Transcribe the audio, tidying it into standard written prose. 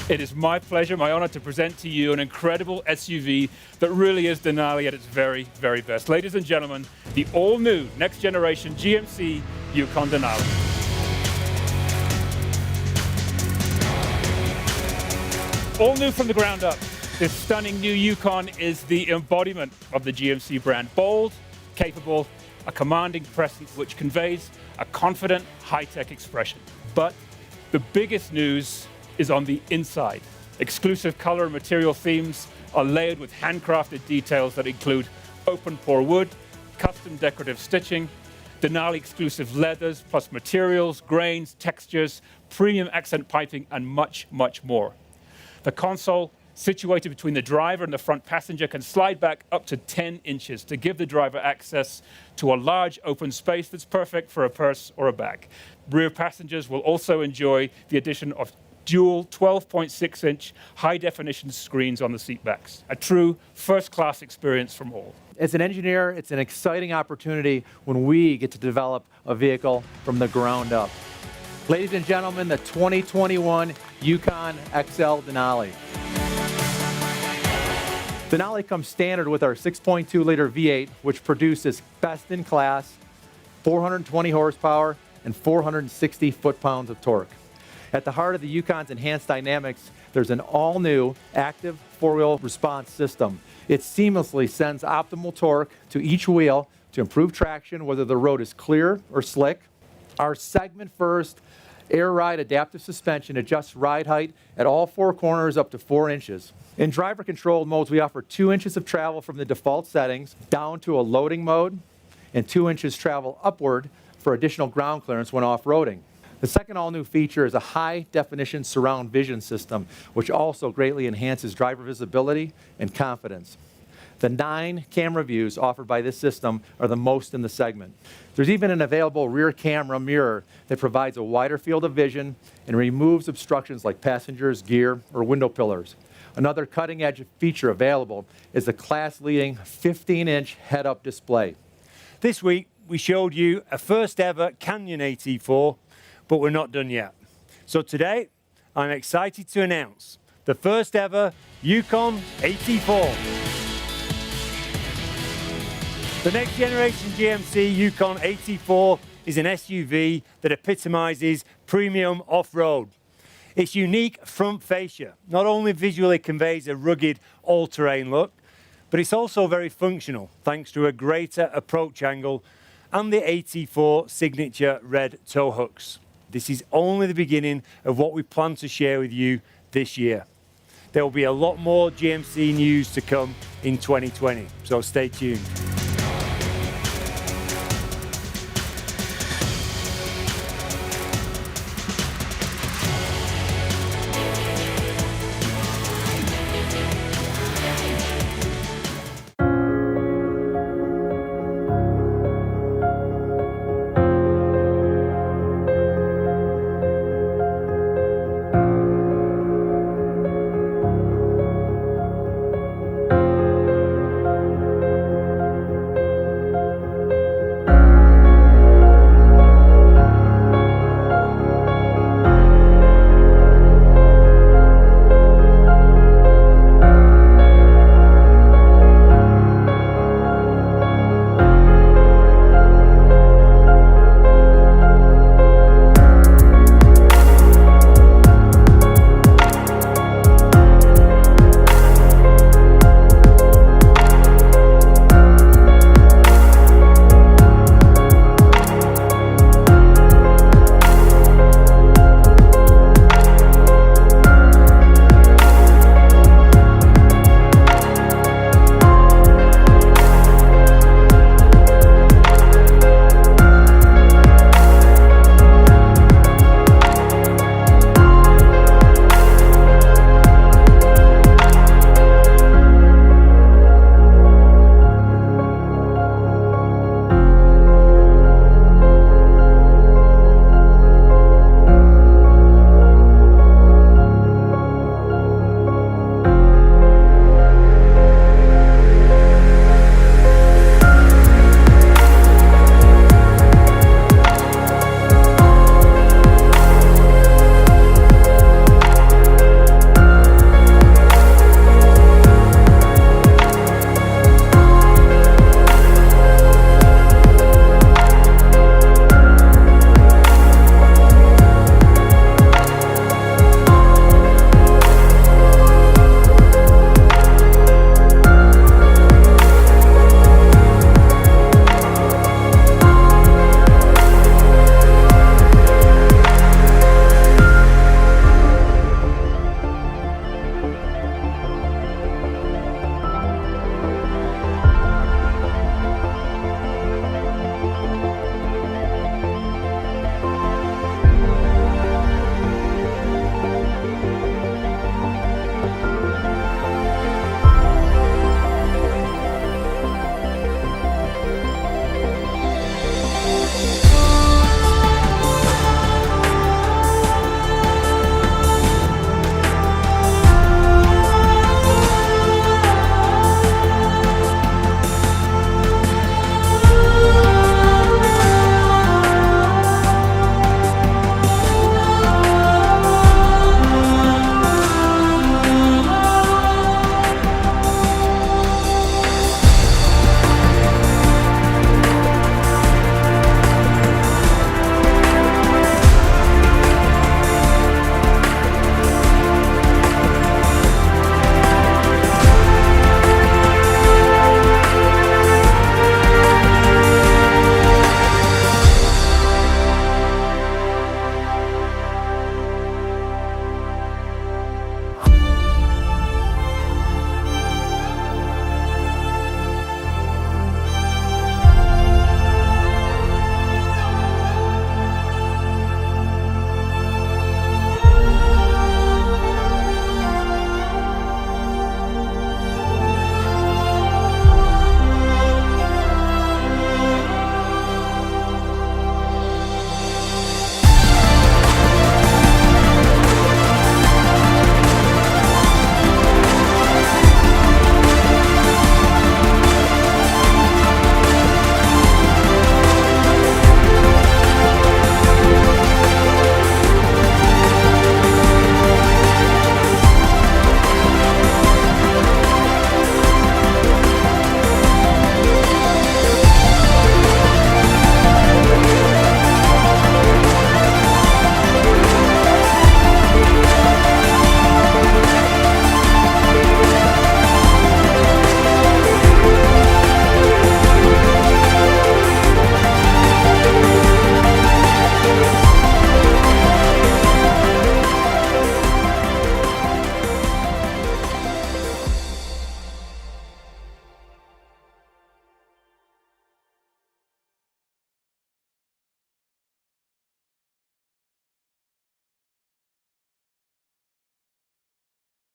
It is my pleasure, my honor to present to you an incredible SUV that really is Denali at its very, very best. Ladies and gentlemen, the all-new next generation GMC Yukon Denali. All new from the ground up, this stunning new Yukon is the embodiment of the GMC brand. Bold, capable, a commanding presence which conveys a confident, high-tech expression. But the biggest news is on the inside. Exclusive color and material themes are layered with handcrafted details that include open-pore wood, custom decorative stitching, Denali-exclusive leathers, plus materials, grains, textures, premium accent piping, and much, much more. The console, situated between the driver and the front passenger, can slide back up to 10 inches to give the driver access to a large open space that's perfect for a purse or a bag. Rear passengers will also enjoy the addition of dual 12.6-inch high-definition screens on the seat backs. A true first-class experience from all. As an engineer, it's an exciting opportunity when we get to develop a vehicle from the ground up. Ladies and gentlemen, the 2021 Yukon XL Denali. Denali comes standard with our 6.2-liter V8, which produces best-in-class 420 horsepower and 460 foot-pounds of torque. At the heart of the Yukon's enhanced dynamics, there's an all-new active four-wheel response system. It seamlessly sends optimal torque to each wheel to improve traction, whether the road is clear or slick. Our segment-first Air Ride adaptive suspension adjusts ride height at all four corners up to 4 inches. In driver-controlled modes, we offer 2 inches of travel from the default settings down to a loading mode and 2 inches travel upward for additional ground clearance when off-roading. The second all-new feature is a high-definition surround vision system, which also greatly enhances driver visibility and confidence. The 9 camera views offered by this system are the most in the segment. There's even an available rear camera mirror that provides a wider field of vision and removes obstructions like passengers, gear, or window pillars. Another cutting-edge feature available is the class-leading 15-inch head-up display. This week, we showed you a first-ever Canyon AT4, but we're not done yet. So today, I'm excited to announce the first-ever Yukon AT4. The next generation GMC Yukon AT4 is an SUV that epitomizes premium off-road. Its unique front fascia not only visually conveys a rugged all-terrain look, but it's also very functional thanks to a greater approach angle and the AT4 signature red tow hooks. This is only the beginning of what we plan to share with you this year. There will be a lot more GMC news to come in 2020, so stay tuned.